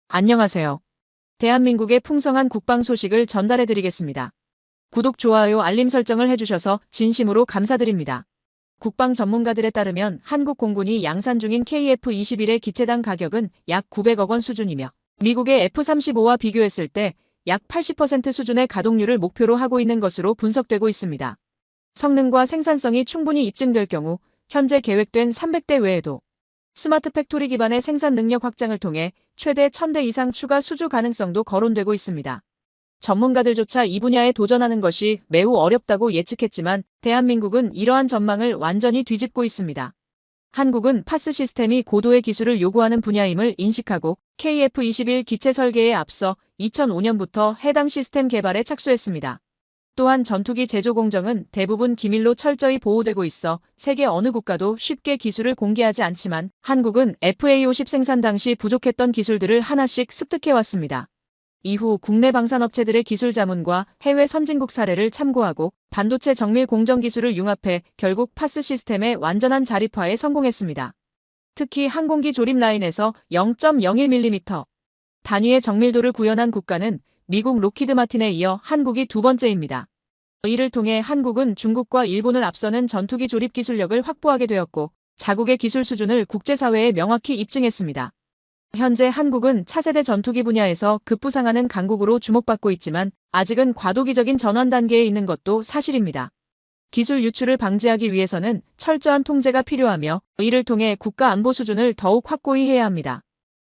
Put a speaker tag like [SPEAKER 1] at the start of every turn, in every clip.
[SPEAKER 1] 안녕하세요. 대한민국의 풍성한 국방 소식을 전달해 드리겠습니다. 구독, 좋아요, 알림 설정을 해주셔서 진심으로 감사드립니다. 국방 전문가들에 따르면 한국 공군이 양산 중인 KF-21의 기체당 가격은 약 900억 원 수준이며 미국의 F-35와 비교했을 때 약 80% 수준의 가동률을 목표로 하고 있는 것으로 분석되고 있습니다. 성능과 생산성이 충분히 입증될 경우 현재 계획된 300대 외에도 스마트 팩토리 기반의 생산 능력 확장을 통해 최대 1000대 이상 추가 수주 가능성도 거론되고 있습니다. 전문가들조차 이 분야에 도전하는 것이 매우 어렵다고 예측했지만 대한민국은 이러한 전망을 완전히 뒤집고 있습니다. 한국은 파스 시스템이 고도의 기술을 요구하는 분야임을 인식하고 KF-21 기체 설계에 앞서 2005년부터 해당 시스템 개발에 착수했습니다. 또한 전투기 제조 공정은 대부분 기밀로 철저히 보호되고 있어 세계 어느 국가도 쉽게 기술을 공개하지 않지만 한국은 FA-50 생산 당시 부족했던 기술들을 하나씩 습득해왔습니다. 이후 국내 방산업체들의 기술 자문과 해외 선진국 사례를 참고하고 반도체 정밀 공정 기술을 융합해 결국 파스 시스템의 완전한 자립화에 성공했습니다. 특히 항공기 조립 라인에서 0.01mm 단위의 정밀도를 구현한 국가는 미국 로키드 마틴에 이어 한국이 두 번째입니다. 이를 통해 한국은 중국과 일본을 앞서는 전투기 조립 기술력을 확보하게 되었고 자국의 기술 수준을 국제사회에 명확히 입증했습니다. 현재 한국은 차세대 전투기 분야에서 급부상하는 강국으로 주목받고 있지만 아직은 과도기적인 전환 단계에 있는 것도 사실입니다. 기술 유출을 방지하기 위해서는 철저한 통제가 필요하며 이를 통해 국가 안보 수준을 더욱 확고히 해야 합니다.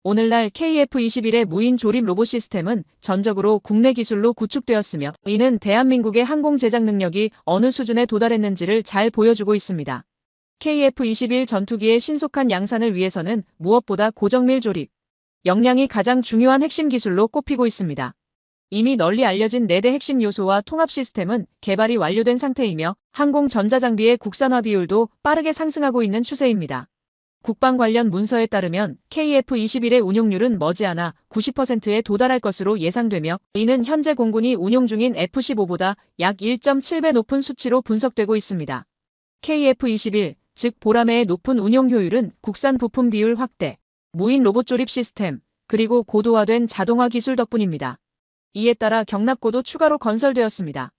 [SPEAKER 1] 오늘날 KF-21의 무인 조립 로봇 시스템은 전적으로 국내 기술로 구축되었으며 이는 대한민국의 항공 제작 능력이 어느 수준에 도달했는지를 잘 보여주고 있습니다. KF-21 전투기의 신속한 양산을 위해서는 무엇보다 고정밀 조립, 역량이 가장 중요한 핵심 기술로 꼽히고 있습니다. 이미 널리 알려진 4대 핵심 요소와 통합 시스템은 개발이 완료된 상태이며 항공 전자장비의 국산화 비율도 빠르게 상승하고 있는 추세입니다. 국방 관련 문서에 따르면 KF-21의 운용률은 머지않아 90%에 도달할 것으로 예상되며 이는 현재 공군이 운용 중인 F-15보다 약 1.7배 높은 수치로 분석되고 있습니다. KF-21, 즉 보라매의 높은 운용 효율은 국산 부품 비율 확대, 무인 로봇 조립 시스템, 그리고 고도화된 자동화 기술 덕분입니다. 이에 따라 경납고도 추가로 건설되었습니다.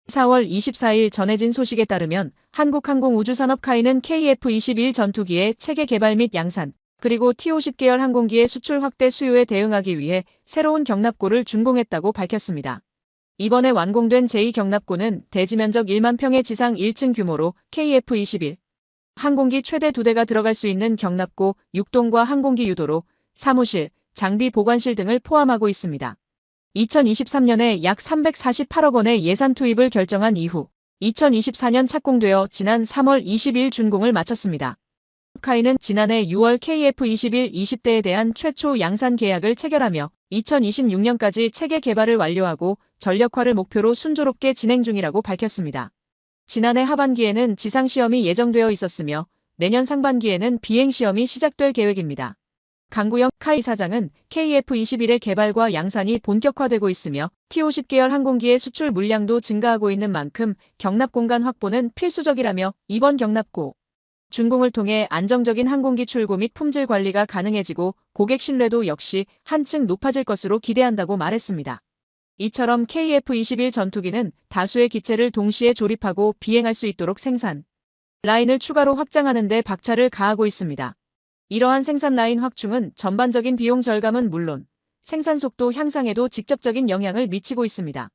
[SPEAKER 1] 4월 24일 전해진 소식에 따르면 한국항공우주산업카이는 KF-21 전투기의 체계 개발 및 양산, 그리고 T-50 계열 항공기의 수출 확대 수요에 대응하기 위해 새로운 경납고를 준공했다고 밝혔습니다. 이번에 완공된 제2경납고는 대지 면적 1만 평의 지상 1층 규모로 KF-21 항공기 최대 2대가 들어갈 수 있는 경납고 6동과 항공기 유도로, 사무실, 장비 보관실 등을 포함하고 있습니다. 2023년에 약 348억 원의 예산 투입을 결정한 이후 2024년 착공되어 지난 3월 20일 준공을 마쳤습니다. 카이는 지난해 6월 KF-21 20대에 대한 최초 양산 계약을 체결하며 2026년까지 체계 개발을 완료하고 전력화를 목표로 순조롭게 진행 중이라고 밝혔습니다. 지난해 하반기에는 지상시험이 예정되어 있었으며 내년 상반기에는 비행시험이 시작될 계획입니다. 강구영 카이 사장은 KF-21의 개발과 양산이 본격화되고 있으며 T-50 계열 항공기의 수출 물량도 증가하고 있는 만큼 경납 공간 확보는 필수적이라며 이번 경납고 준공을 통해 안정적인 항공기 출고 및 품질 관리가 가능해지고 고객 신뢰도 역시 한층 높아질 것으로 기대한다고 말했습니다. 이처럼 KF-21 전투기는 다수의 기체를 동시에 조립하고 비행할 수 있도록 생산 라인을 추가로 확장하는 데 박차를 가하고 있습니다. 이러한 생산 라인 확충은 전반적인 비용 절감은 물론 생산 속도 향상에도 직접적인 영향을 미치고 있습니다.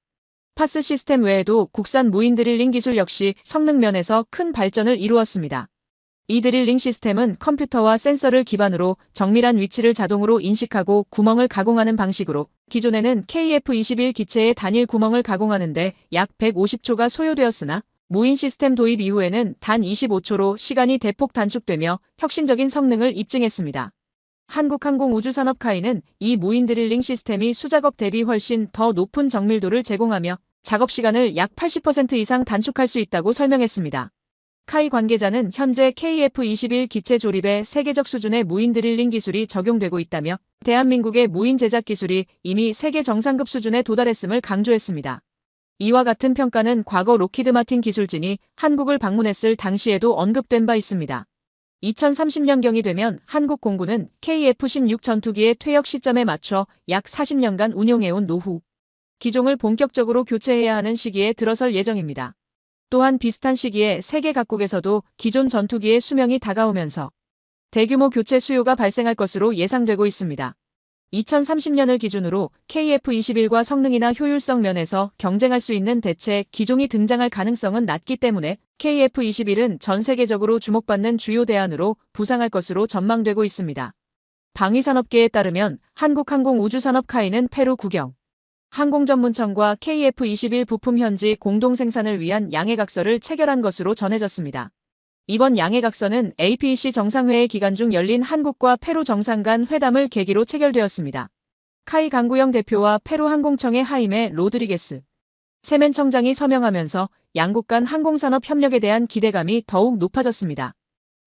[SPEAKER 1] 파스 시스템 외에도 국산 무인 드릴링 기술 역시 성능 면에서 큰 발전을 이루었습니다. 이 드릴링 시스템은 컴퓨터와 센서를 기반으로 정밀한 위치를 자동으로 인식하고 구멍을 가공하는 방식으로 기존에는 KF-21 기체의 단일 구멍을 가공하는데 약 150초가 소요되었으나 무인 시스템 도입 이후에는 단 25초로 시간이 대폭 단축되며 혁신적인 성능을 입증했습니다. 한국항공우주산업카이는 이 무인 드릴링 시스템이 수작업 대비 훨씬 더 높은 정밀도를 제공하며 작업 시간을 약 80% 이상 단축할 수 있다고 설명했습니다. 카이 관계자는 현재 KF-21 기체 조립에 세계적 수준의 무인 드릴링 기술이 적용되고 있다며 대한민국의 무인 제작 기술이 이미 세계 정상급 수준에 도달했음을 강조했습니다. 이와 같은 평가는 과거 로키드 마틴 기술진이 한국을 방문했을 당시에도 언급된 바 있습니다. 2030년경이 되면 한국 공군은 KF-16 전투기의 퇴역 시점에 맞춰 약 40년간 운용해온 노후 기종을 본격적으로 교체해야 하는 시기에 들어설 예정입니다. 또한 비슷한 시기에 세계 각국에서도 기존 전투기의 수명이 다가오면서 대규모 교체 수요가 발생할 것으로 예상되고 있습니다. 2030년을 기준으로 KF-21과 성능이나 효율성 면에서 경쟁할 수 있는 대체 기종이 등장할 가능성은 낮기 때문에 KF-21은 전 세계적으로 주목받는 주요 대안으로 부상할 것으로 전망되고 있습니다. 방위산업계에 따르면 한국항공우주산업 카이는 페루 국영 항공전문청과 KF-21 부품 현지 공동 생산을 위한 양해각서를 체결한 것으로 전해졌습니다. 이번 양해각서는 APEC 정상회의 기간 중 열린 한국과 페루 정상 간 회담을 계기로 체결되었습니다. 카이 강구영 대표와 페루 항공청의 하이메 로드리게스 세멘 청장이 서명하면서 양국 간 항공산업 협력에 대한 기대감이 더욱 높아졌습니다.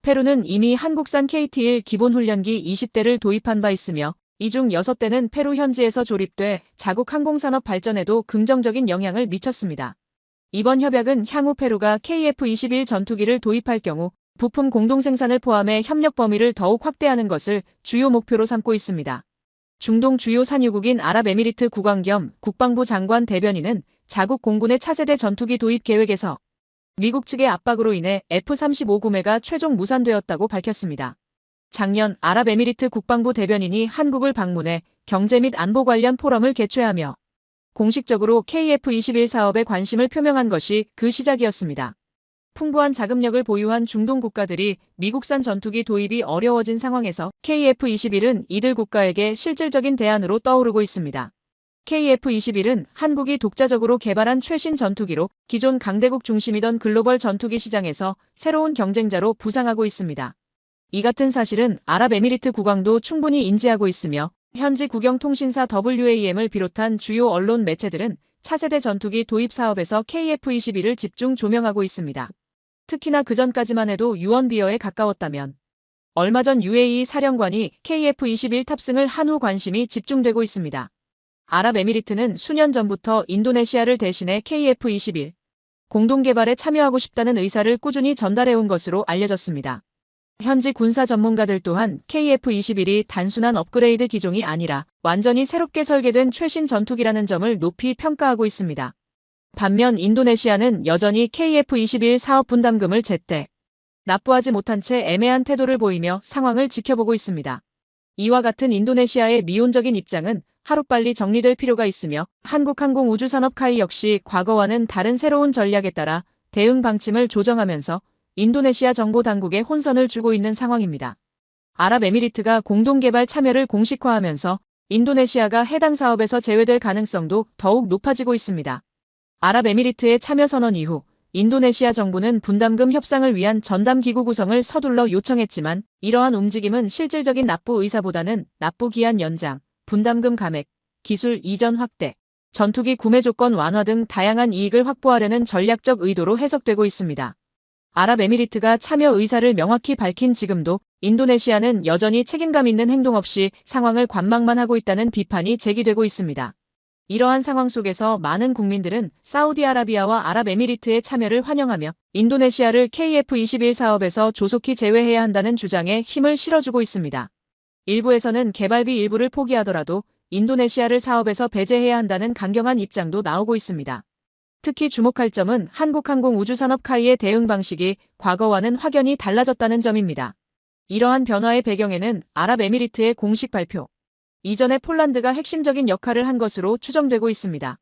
[SPEAKER 1] 페루는 이미 한국산 KT-1 기본훈련기 20대를 도입한 바 있으며 이 중 6대는 페루 현지에서 조립돼 자국 항공산업 발전에도 긍정적인 영향을 미쳤습니다. 이번 협약은 향후 페루가 KF-21 전투기를 도입할 경우 부품 공동생산을 포함해 협력 범위를 더욱 확대하는 것을 주요 목표로 삼고 있습니다. 중동 주요 산유국인 아랍에미리트 국왕 겸 국방부 장관 대변인은 자국 공군의 차세대 전투기 도입 계획에서 미국 측의 압박으로 인해 F-35 구매가 최종 무산되었다고 밝혔습니다. 작년 아랍에미리트 국방부 대변인이 한국을 방문해 경제 및 안보 관련 포럼을 개최하며 공식적으로 KF-21 사업에 관심을 표명한 것이 그 시작이었습니다. 풍부한 자금력을 보유한 중동 국가들이 미국산 전투기 도입이 어려워진 상황에서 KF-21은 이들 국가에게 실질적인 대안으로 떠오르고 있습니다. KF-21은 한국이 독자적으로 개발한 최신 전투기로 기존 강대국 중심이던 글로벌 전투기 시장에서 새로운 경쟁자로 부상하고 있습니다. 이 같은 사실은 아랍에미리트 국왕도 충분히 인지하고 있으며 현지 국영통신사 WAM을 비롯한 주요 언론 매체들은 차세대 전투기 도입 사업에서 KF-21을 집중 조명하고 있습니다. 특히나 그전까지만 해도 유언비어에 가까웠다면 얼마 전 UAE 사령관이 KF-21 탑승을 한 후 관심이 집중되고 있습니다. 아랍에미리트는 수년 전부터 인도네시아를 대신해 KF-21 공동개발에 참여하고 싶다는 의사를 꾸준히 전달해온 것으로 알려졌습니다. 현지 군사 전문가들 또한 KF-21이 단순한 업그레이드 기종이 아니라 완전히 새롭게 설계된 최신 전투기라는 점을 높이 평가하고 있습니다. 반면 인도네시아는 여전히 KF-21 사업 분담금을 제때 납부하지 못한 채 애매한 태도를 보이며 상황을 지켜보고 있습니다. 이와 같은 인도네시아의 미온적인 입장은 하루빨리 정리될 필요가 있으며 한국항공우주산업 카이 역시 과거와는 다른 새로운 전략에 따라 대응 방침을 조정하면서 인도네시아 정보 당국에 혼선을 주고 있는 상황입니다. 아랍에미리트가 공동개발 참여를 공식화하면서 인도네시아가 해당 사업에서 제외될 가능성도 더욱 높아지고 있습니다. 아랍에미리트의 참여 선언 이후 인도네시아 정부는 분담금 협상을 위한 전담기구 구성을 서둘러 요청했지만 이러한 움직임은 실질적인 납부 의사보다는 납부 기한 연장, 분담금 감액, 기술 이전 확대, 전투기 구매 조건 완화 등 다양한 이익을 확보하려는 전략적 의도로 해석되고 있습니다. 아랍에미리트가 참여 의사를 명확히 밝힌 지금도 인도네시아는 여전히 책임감 있는 행동 없이 상황을 관망만 하고 있다는 비판이 제기되고 있습니다. 이러한 상황 속에서 많은 국민들은 사우디아라비아와 아랍에미리트의 참여를 환영하며 인도네시아를 KF-21 사업에서 조속히 제외해야 한다는 주장에 힘을 실어주고 있습니다. 일부에서는 개발비 일부를 포기하더라도 인도네시아를 사업에서 배제해야 한다는 강경한 입장도 나오고 있습니다. 특히 주목할 점은 한국항공우주산업 카이의 대응 방식이 과거와는 확연히 달라졌다는 점입니다. 이러한 변화의 배경에는 아랍에미리트의 공식 발표, 이전에 폴란드가 핵심적인 역할을 한 것으로 추정되고 있습니다.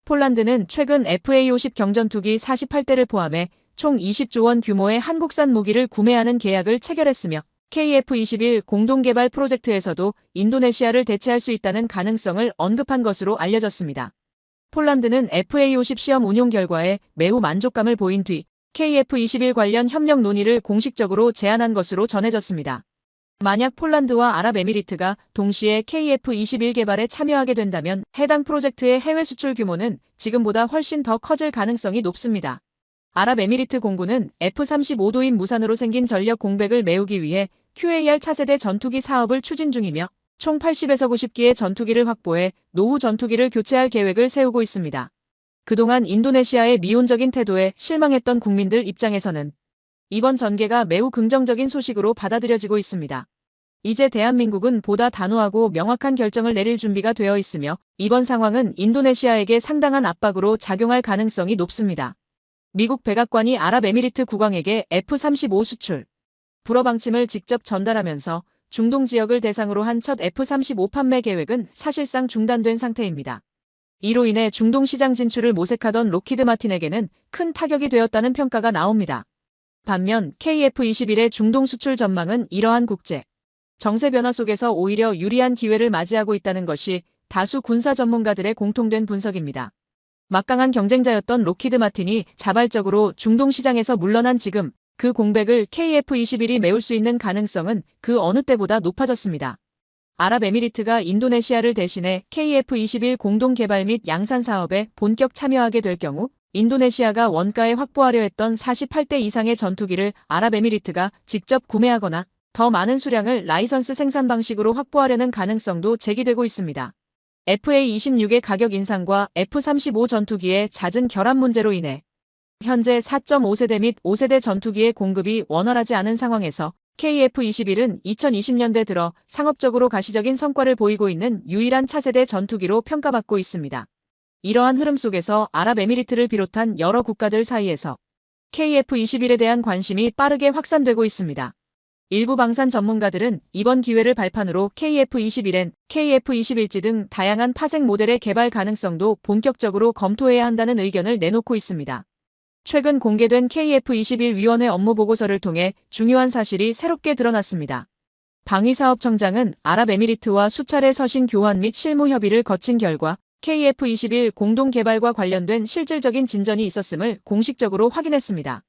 [SPEAKER 1] 폴란드는 최근 FA-50 경전투기 48대를 포함해 총 20조 원 규모의 한국산 무기를 구매하는 계약을 체결했으며 KF-21 공동개발 프로젝트에서도 인도네시아를 대체할 수 있다는 가능성을 언급한 것으로 알려졌습니다. 폴란드는 FA-50 시험 운용 결과에 매우 만족감을 보인 뒤 KF-21 관련 협력 논의를 공식적으로 제안한 것으로 전해졌습니다. 만약 폴란드와 아랍에미리트가 동시에 KF-21 개발에 참여하게 된다면 해당 프로젝트의 해외 수출 규모는 지금보다 훨씬 더 커질 가능성이 높습니다. 아랍에미리트 공군은 F-35 도입 무산으로 생긴 전력 공백을 메우기 위해 QAR 차세대 전투기 사업을 추진 중이며 총 80에서 90기의 전투기를 확보해 노후 전투기를 교체할 계획을 세우고 있습니다. 그동안 인도네시아의 미온적인 태도에 실망했던 국민들 입장에서는 이번 전개가 매우 긍정적인 소식으로 받아들여지고 있습니다. 이제 대한민국은 보다 단호하고 명확한 결정을 내릴 준비가 되어 있으며 이번 상황은 인도네시아에게 상당한 압박으로 작용할 가능성이 높습니다. 미국 백악관이 아랍에미리트 국왕에게 F-35 수출 불허 방침을 직접 전달하면서 중동 지역을 대상으로 한 첫 F-35 판매 계획은 사실상 중단된 상태입니다. 이로 인해 중동 시장 진출을 모색하던 록히드 마틴에게는 큰 타격이 되었다는 평가가 나옵니다. 반면 KF-21의 중동 수출 전망은 이러한 국제 정세 변화 속에서 오히려 유리한 기회를 맞이하고 있다는 것이 다수 군사 전문가들의 공통된 분석입니다. 막강한 경쟁자였던 록히드 마틴이 자발적으로 중동 시장에서 물러난 지금 그 공백을 KF-21이 메울 수 있는 가능성은 그 어느 때보다 높아졌습니다. 아랍에미리트가 인도네시아를 대신해 KF-21 공동 개발 및 양산 사업에 본격 참여하게 될 경우 인도네시아가 원가에 확보하려 했던 48대 이상의 전투기를 아랍에미리트가 직접 구매하거나 더 많은 수량을 라이선스 생산 방식으로 확보하려는 가능성도 제기되고 있습니다. FA-26의 가격 인상과 F-35 전투기의 잦은 결함 문제로 인해 현재 4.5세대 및 5세대 전투기의 공급이 원활하지 않은 상황에서 KF-21은 2020년대 들어 상업적으로 가시적인 성과를 보이고 있는 유일한 차세대 전투기로 평가받고 있습니다. 이러한 흐름 속에서 아랍에미리트를 비롯한 여러 국가들 사이에서 KF-21에 대한 관심이 빠르게 확산되고 있습니다. 일부 방산 전문가들은 이번 기회를 발판으로 KF-21N, KF-21G 등 다양한 파생 모델의 개발 가능성도 본격적으로 검토해야 한다는 의견을 내놓고 있습니다. 최근 공개된 KF-21위원회 업무 보고서를 통해 중요한 사실이 새롭게 드러났습니다. 방위사업청장은 아랍에미리트와 수차례 서신 교환 및 실무 협의를 거친 결과 KF-21 공동 개발과 관련된 실질적인 진전이 있었음을 공식적으로 확인했습니다.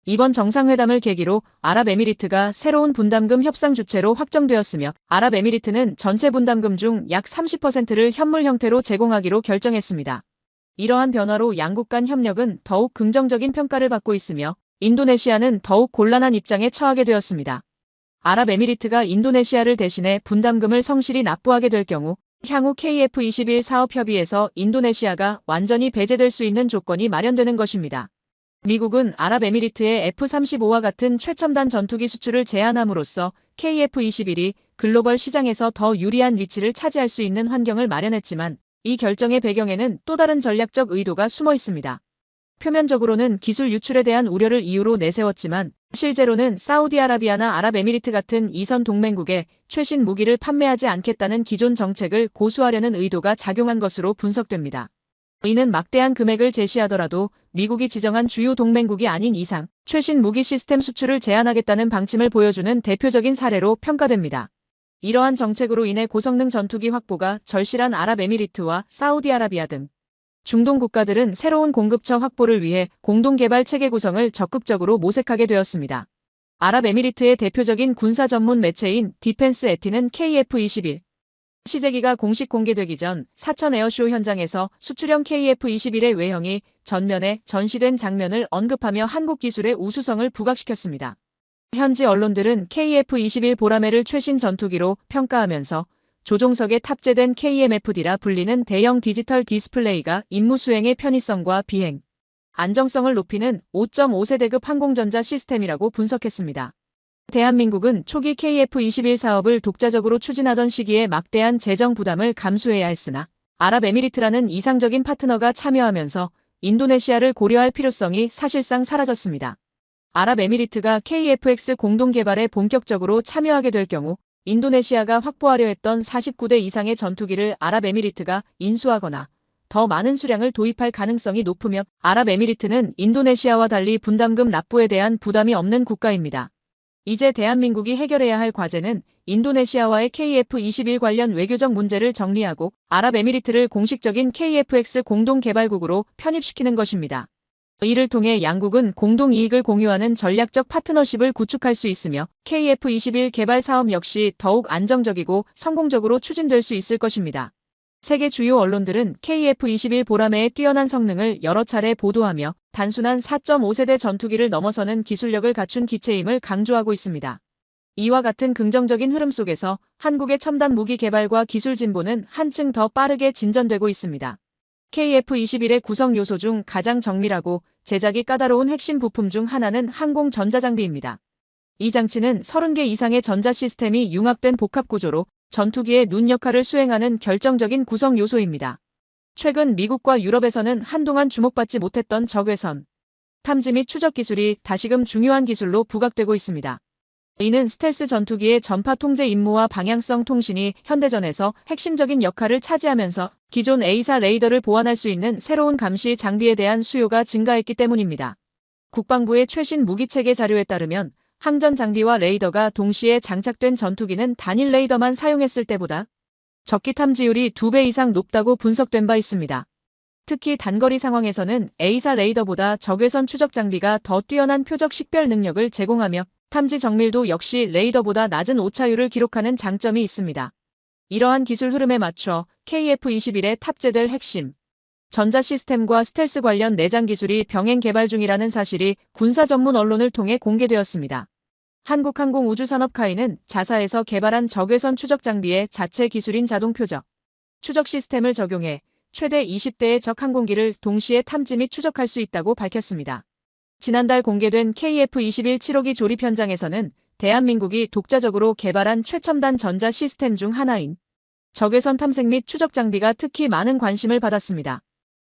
[SPEAKER 1] 이번 정상회담을 계기로 아랍에미리트가 새로운 분담금 협상 주체로 확정되었으며 아랍에미리트는 전체 분담금 중 약 30%를 현물 형태로 제공하기로 결정했습니다. 이러한 변화로 양국 간 협력은 더욱 긍정적인 평가를 받고 있으며 인도네시아는 더욱 곤란한 입장에 처하게 되었습니다. 아랍에미리트가 인도네시아를 대신해 분담금을 성실히 납부하게 될 경우 향후 KF-21 사업 협의에서 인도네시아가 완전히 배제될 수 있는 조건이 마련되는 것입니다. 미국은 아랍에미리트의 F-35와 같은 최첨단 전투기 수출을 제한함으로써 KF-21이 글로벌 시장에서 더 유리한 위치를 차지할 수 있는 환경을 마련했지만 이 결정의 배경에는 또 다른 전략적 의도가 숨어 있습니다. 표면적으로는 기술 유출에 대한 우려를 이유로 내세웠지만 실제로는 사우디아라비아나 아랍에미리트 같은 이선 동맹국에 최신 무기를 판매하지 않겠다는 기존 정책을 고수하려는 의도가 작용한 것으로 분석됩니다. 이는 막대한 금액을 제시하더라도 미국이 지정한 주요 동맹국이 아닌 이상 최신 무기 시스템 수출을 제한하겠다는 방침을 보여주는 대표적인 사례로 평가됩니다. 이러한 정책으로 인해 고성능 전투기 확보가 절실한 아랍에미리트와 사우디아라비아 등 중동 국가들은 새로운 공급처 확보를 위해 공동개발 체계 구성을 적극적으로 모색하게 되었습니다. 아랍에미리트의 대표적인 군사 전문 매체인 디펜스 에티는 KF-21 시제기가 공식 공개되기 전 사천 에어쇼 현장에서 수출형 KF-21의 외형이 전면에 전시된 장면을 언급하며 한국 기술의 우수성을 부각시켰습니다. 현지 언론들은 KF-21 보라매를 최신 전투기로 평가하면서 조종석에 탑재된 KMFD라 불리는 대형 디지털 디스플레이가 임무 수행의 편의성과 비행 안정성을 높이는 5.5세대급 항공전자 시스템이라고 분석했습니다. 대한민국은 초기 KF-21 사업을 독자적으로 추진하던 시기에 막대한 재정 부담을 감수해야 했으나 아랍에미리트라는 이상적인 파트너가 참여하면서 인도네시아를 고려할 필요성이 사실상 사라졌습니다. 아랍에미리트가 KF-X 공동 개발에 본격적으로 참여하게 될 경우 인도네시아가 확보하려 했던 49대 이상의 전투기를 아랍에미리트가 인수하거나 더 많은 수량을 도입할 가능성이 높으며 아랍에미리트는 인도네시아와 달리 분담금 납부에 대한 부담이 없는 국가입니다. 이제 대한민국이 해결해야 할 과제는 인도네시아와의 KF-21 관련 외교적 문제를 정리하고 아랍에미리트를 공식적인 KF-X 공동 개발국으로 편입시키는 것입니다. 이를 통해 양국은 공동 이익을 공유하는 전략적 파트너십을 구축할 수 있으며 KF-21 개발 사업 역시 더욱 안정적이고 성공적으로 추진될 수 있을 것입니다. 세계 주요 언론들은 KF-21 보라매의 뛰어난 성능을 여러 차례 보도하며 단순한 4.5세대 전투기를 넘어서는 기술력을 갖춘 기체임을 강조하고 있습니다. 이와 같은 긍정적인 흐름 속에서 한국의 첨단 무기 개발과 기술 진보는 한층 더 빠르게 진전되고 있습니다. KF-21의 구성 요소 중 가장 정밀하고 제작이 까다로운 핵심 부품 중 하나는 항공 전자장비입니다. 이 장치는 30개 이상의 전자 시스템이 융합된 복합 구조로 전투기의 눈 역할을 수행하는 결정적인 구성 요소입니다. 최근 미국과 유럽에서는 한동안 주목받지 못했던 적외선 탐지 및 추적 기술이 다시금 중요한 기술로 부각되고 있습니다. 이는 스텔스 전투기의 전파 통제 임무와 방향성 통신이 현대전에서 핵심적인 역할을 차지하면서 기존 A사 레이더를 보완할 수 있는 새로운 감시 장비에 대한 수요가 증가했기 때문입니다. 국방부의 최신 무기체계 자료에 따르면 항전 장비와 레이더가 동시에 장착된 전투기는 단일 레이더만 사용했을 때보다 적기 탐지율이 2배 이상 높다고 분석된 바 있습니다. 특히 단거리 상황에서는 A사 레이더보다 적외선 추적 장비가 더 뛰어난 표적 식별 능력을 제공하며 탐지 정밀도 역시 레이더보다 낮은 오차율을 기록하는 장점이 있습니다. 이러한 기술 흐름에 맞춰 KF-21에 탑재될 핵심 전자 시스템과 스텔스 관련 내장 기술이 병행 개발 중이라는 사실이 군사 전문 언론을 통해 공개되었습니다. 한국항공우주산업카이는 자사에서 개발한 적외선 추적 장비의 자체 기술인 자동 표적 추적 시스템을 적용해 최대 20대의 적 항공기를 동시에 탐지 및 추적할 수 있다고 밝혔습니다. 지난달 공개된 KF-21 7호기 조립 현장에서는 대한민국이 독자적으로 개발한 최첨단 전자 시스템 중 하나인 적외선 탐색 및 추적 장비가 특히 많은 관심을 받았습니다.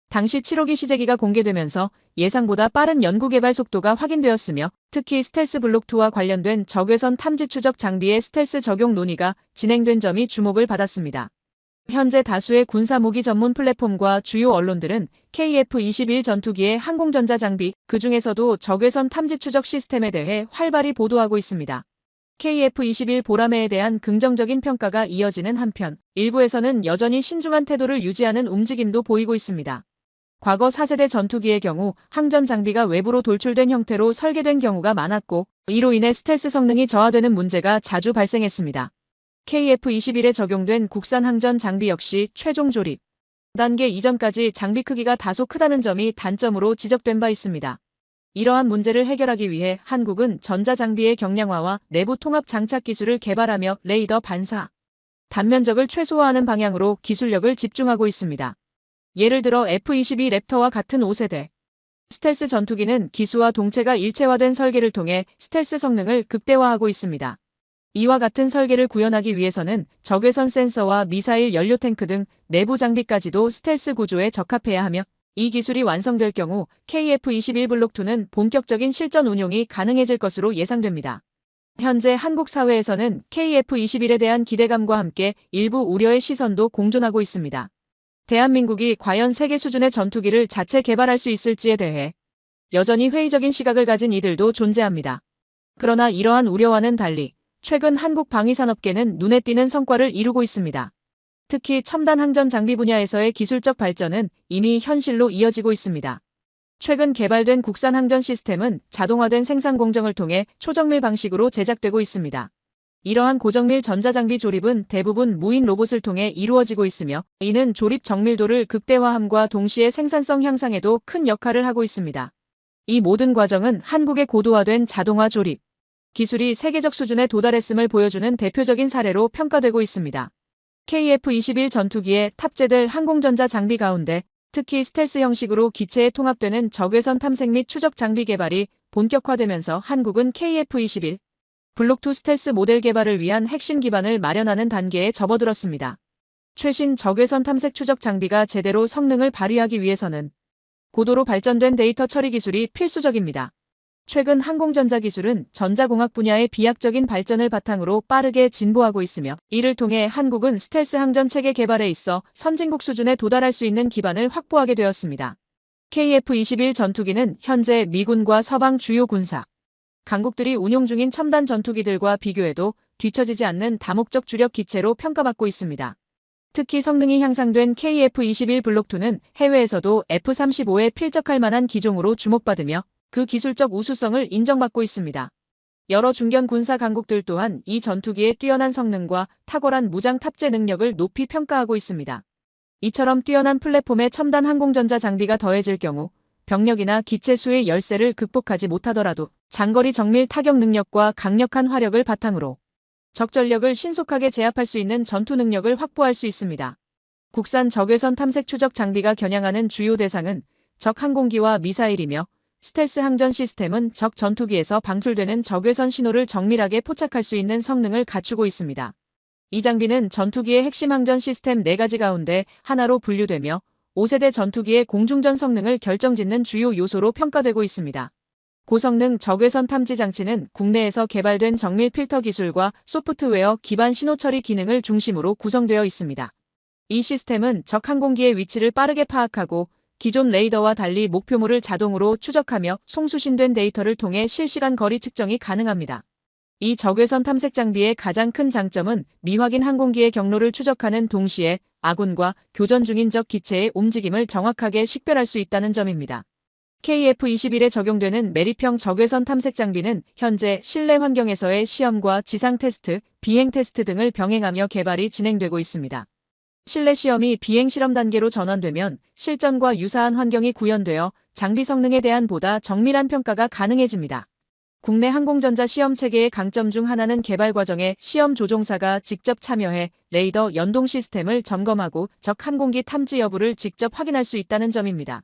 [SPEAKER 1] 당시 7호기 시제기가 공개되면서 예상보다 빠른 연구 개발 속도가 확인되었으며 특히 스텔스 블록2와 관련된 적외선 탐지 추적 장비의 스텔스 적용 논의가 진행된 점이 주목을 받았습니다. 현재 다수의 군사무기 전문 플랫폼과 주요 언론들은 KF-21 전투기의 항공전자 장비, 그중에서도 적외선 탐지 추적 시스템에 대해 활발히 보도하고 있습니다. KF-21 보라매에 대한 긍정적인 평가가 이어지는 한편 일부에서는 여전히 신중한 태도를 유지하는 움직임도 보이고 있습니다. 과거 4세대 전투기의 경우 항전 장비가 외부로 돌출된 형태로 설계된 경우가 많았고 이로 인해 스텔스 성능이 저하되는 문제가 자주 발생했습니다. KF-21에 적용된 국산 항전 장비 역시 최종 조립 단계 이전까지 장비 크기가 다소 크다는 점이 단점으로 지적된 바 있습니다. 이러한 문제를 해결하기 위해 한국은 전자장비의 경량화와 내부 통합 장착 기술을 개발하며 레이더 반사 단면적을 최소화하는 방향으로 기술력을 집중하고 있습니다. 예를 들어 F-22 랩터와 같은 5세대 스텔스 전투기는 기수와 동체가 일체화된 설계를 통해 스텔스 성능을 극대화하고 있습니다. 이와 같은 설계를 구현하기 위해서는 적외선 센서와 미사일 연료 탱크 등 내부 장비까지도 스텔스 구조에 적합해야 하며 이 기술이 완성될 경우 KF-21 블록2는 본격적인 실전 운용이 가능해질 것으로 예상됩니다. 현재 한국 사회에서는 KF-21에 대한 기대감과 함께 일부 우려의 시선도 공존하고 있습니다. 대한민국이 과연 세계 수준의 전투기를 자체 개발할 수 있을지에 대해 여전히 회의적인 시각을 가진 이들도 존재합니다. 그러나 이러한 우려와는 달리 최근 한국 방위산업계는 눈에 띄는 성과를 이루고 있습니다. 특히 첨단 항전 장비 분야에서의 기술적 발전은 이미 현실로 이어지고 있습니다. 최근 개발된 국산 항전 시스템은 자동화된 생산 공정을 통해 초정밀 방식으로 제작되고 있습니다. 이러한 고정밀 전자장비 조립은 대부분 무인 로봇을 통해 이루어지고 있으며 이는 조립 정밀도를 극대화함과 동시에 생산성 향상에도 큰 역할을 하고 있습니다. 이 모든 과정은 한국의 고도화된 자동화 조립 기술이 세계적 수준에 도달했음을 보여주는 대표적인 사례로 평가되고 있습니다. KF-21 전투기에 탑재될 항공전자 장비 가운데 특히 스텔스 형식으로 기체에 통합되는 적외선 탐색 및 추적 장비 개발이 본격화되면서 한국은 KF-21 블록2 스텔스 모델 개발을 위한 핵심 기반을 마련하는 단계에 접어들었습니다. 최신 적외선 탐색 추적 장비가 제대로 성능을 발휘하기 위해서는 고도로 발전된 데이터 처리 기술이 필수적입니다. 최근 항공전자 기술은 전자공학 분야의 비약적인 발전을 바탕으로 빠르게 진보하고 있으며 이를 통해 한국은 스텔스 항전 체계 개발에 있어 선진국 수준에 도달할 수 있는 기반을 확보하게 되었습니다. KF-21 전투기는 현재 미군과 서방 주요 군사 강국들이 운용 중인 첨단 전투기들과 비교해도 뒤처지지 않는 다목적 주력 기체로 평가받고 있습니다. 특히 성능이 향상된 KF-21 블록2는 해외에서도 F-35에 필적할 만한 기종으로 주목받으며 그 기술적 우수성을 인정받고 있습니다. 여러 중견 군사 강국들 또한 이 전투기의 뛰어난 성능과 탁월한 무장 탑재 능력을 높이 평가하고 있습니다. 이처럼 뛰어난 플랫폼의 첨단 항공전자 장비가 더해질 경우 병력이나 기체 수의 열세를 극복하지 못하더라도 장거리 정밀 타격 능력과 강력한 화력을 바탕으로 적전력을 신속하게 제압할 수 있는 전투 능력을 확보할 수 있습니다. 국산 적외선 탐색 추적 장비가 겨냥하는 주요 대상은 적 항공기와 미사일이며 스텔스 항전 시스템은 적 전투기에서 방출되는 적외선 신호를 정밀하게 포착할 수 있는 성능을 갖추고 있습니다. 이 장비는 전투기의 핵심 항전 시스템 4가지 가운데 하나로 분류되며 5세대 전투기의 공중전 성능을 결정짓는 주요 요소로 평가되고 있습니다. 고성능 적외선 탐지 장치는 국내에서 개발된 정밀 필터 기술과 소프트웨어 기반 신호 처리 기능을 중심으로 구성되어 있습니다. 이 시스템은 적 항공기의 위치를 빠르게 파악하고 기존 레이더와 달리 목표물을 자동으로 추적하며 송수신된 데이터를 통해 실시간 거리 측정이 가능합니다. 이 적외선 탐색 장비의 가장 큰 장점은 미확인 항공기의 경로를 추적하는 동시에 아군과 교전 중인 적 기체의 움직임을 정확하게 식별할 수 있다는 점입니다. KF-21에 적용되는 매립형 적외선 탐색 장비는 현재 실내 환경에서의 시험과 지상 테스트, 비행 테스트 등을 병행하며 개발이 진행되고 있습니다. 실내 시험이 비행 실험 단계로 전환되면 실전과 유사한 환경이 구현되어 장비 성능에 대한 보다 정밀한 평가가 가능해집니다. 국내 항공전자 시험 체계의 강점 중 하나는 개발 과정에 시험 조종사가 직접 참여해 레이더 연동 시스템을 점검하고 적 항공기 탐지 여부를 직접 확인할 수 있다는 점입니다.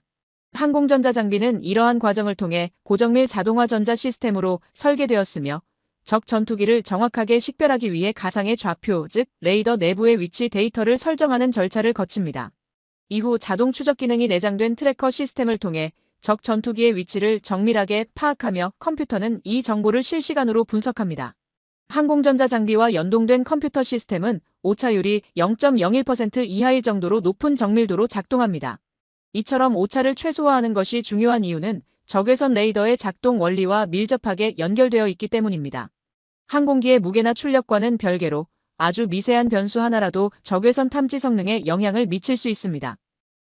[SPEAKER 1] 항공전자 장비는 이러한 과정을 통해 고정밀 자동화 전자 시스템으로 설계되었으며 적 전투기를 정확하게 식별하기 위해 가상의 좌표, 즉 레이더 내부의 위치 데이터를 설정하는 절차를 거칩니다. 이후 자동 추적 기능이 내장된 트래커 시스템을 통해 적 전투기의 위치를 정밀하게 파악하며 컴퓨터는 이 정보를 실시간으로 분석합니다. 항공전자 장비와 연동된 컴퓨터 시스템은 오차율이 0.01% 이하일 정도로 높은 정밀도로 작동합니다. 이처럼 오차를 최소화하는 것이 중요한 이유는 적외선 레이더의 작동 원리와 밀접하게 연결되어 있기 때문입니다. 항공기의 무게나 출력과는 별개로 아주 미세한 변수 하나라도 적외선 탐지 성능에 영향을 미칠 수 있습니다.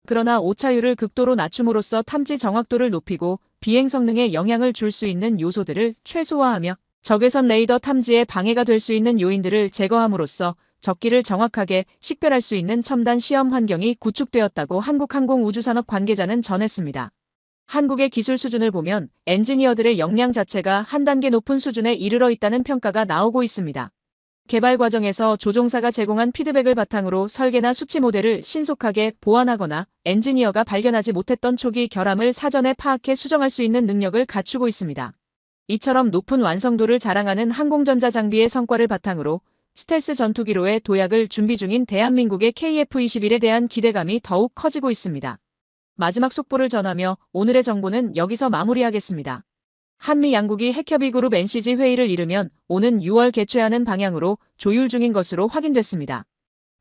[SPEAKER 1] 그러나 오차율을 극도로 낮춤으로써 탐지 정확도를 높이고 비행 성능에 영향을 줄 수 있는 요소들을 최소화하며 적외선 레이더 탐지에 방해가 될 수 있는 요인들을 제거함으로써 적기를 정확하게 식별할 수 있는 첨단 시험 환경이 구축되었다고 한국항공우주산업 관계자는 전했습니다. 한국의 기술 수준을 보면 엔지니어들의 역량 자체가 한 단계 높은 수준에 이르러 있다는 평가가 나오고 있습니다. 개발 과정에서 조종사가 제공한 피드백을 바탕으로 설계나 수치 모델을 신속하게 보완하거나 엔지니어가 발견하지 못했던 초기 결함을 사전에 파악해 수정할 수 있는 능력을 갖추고 있습니다. 이처럼 높은 완성도를 자랑하는 항공전자 장비의 성과를 바탕으로 스텔스 전투기로의 도약을 준비 중인 대한민국의 KF-21에 대한 기대감이 더욱 커지고 있습니다. 마지막 속보를 전하며 오늘의 정보는 여기서 마무리하겠습니다. 한미 양국이 핵협의 그룹 NCG 회의를 이르면 오는 6월 개최하는 방향으로 조율 중인 것으로 확인됐습니다.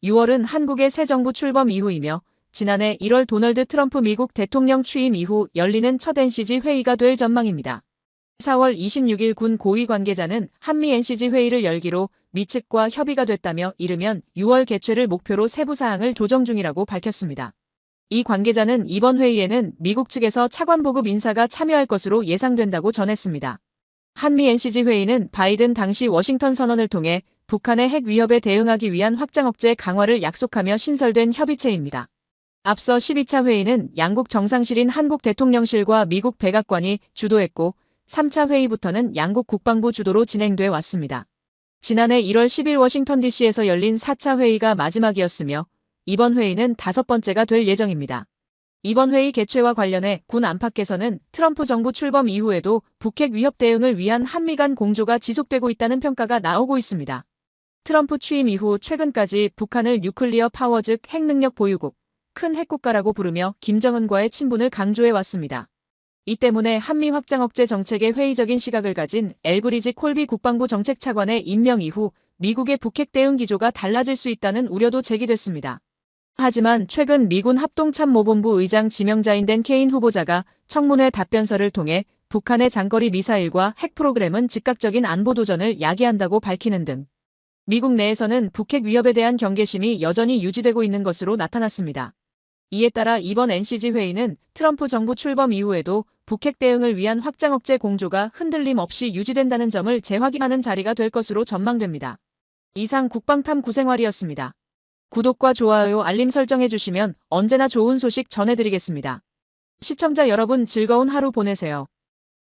[SPEAKER 1] 6월은 한국의 새 정부 출범 이후이며 지난해 1월 도널드 트럼프 미국 대통령 취임 이후 열리는 첫 NCG 회의가 될 전망입니다. 4월 26일 군 고위 관계자는 한미 NCG 회의를 열기로 미 측과 협의가 됐다며 이르면 6월 개최를 목표로 세부 사항을 조정 중이라고 밝혔습니다. 이 관계자는 이번 회의에는 미국 측에서 차관 보급 인사가 참여할 것으로 예상된다고 전했습니다. 한미 NCG 회의는 바이든 당시 워싱턴 선언을 통해 북한의 핵 위협에 대응하기 위한 확장 억제 강화를 약속하며 신설된 협의체입니다. 앞서 12차 회의는 양국 정상실인 한국 대통령실과 미국 백악관이 주도했고 3차 회의부터는 양국 국방부 주도로 진행돼 왔습니다. 지난해 1월 10일 워싱턴 DC에서 열린 4차 회의가 마지막이었으며 이번 회의는 5번째가 될 예정입니다. 이번 회의 개최와 관련해 군 안팎에서는 트럼프 정부 출범 이후에도 북핵 위협 대응을 위한 한미 간 공조가 지속되고 있다는 평가가 나오고 있습니다. 트럼프 취임 이후 최근까지 북한을 뉴클리어 파워 즉 핵능력 보유국, 큰 핵국가라고 부르며 김정은과의 친분을 강조해 왔습니다. 이 때문에 한미 확장 억제 정책에 회의적인 시각을 가진 엘브리지 콜비 국방부 정책차관의 임명 이후 미국의 북핵 대응 기조가 달라질 수 있다는 우려도 제기됐습니다. 하지만 최근 미군 합동참모본부 의장 지명자인 댄 케인 후보자가 청문회 답변서를 통해 북한의 장거리 미사일과 핵 프로그램은 즉각적인 안보 도전을 야기한다고 밝히는 등 미국 내에서는 북핵 위협에 대한 경계심이 여전히 유지되고 있는 것으로 나타났습니다. 이에 따라 이번 NCG 회의는 트럼프 정부 출범 이후에도 북핵 대응을 위한 확장 억제 공조가 흔들림 없이 유지된다는 점을 재확인하는 자리가 될 것으로 전망됩니다. 이상 국방탐 구생활이었습니다. 구독과 좋아요, 알림 설정해주시면 언제나 좋은 소식 전해드리겠습니다. 시청자 여러분 즐거운 하루 보내세요.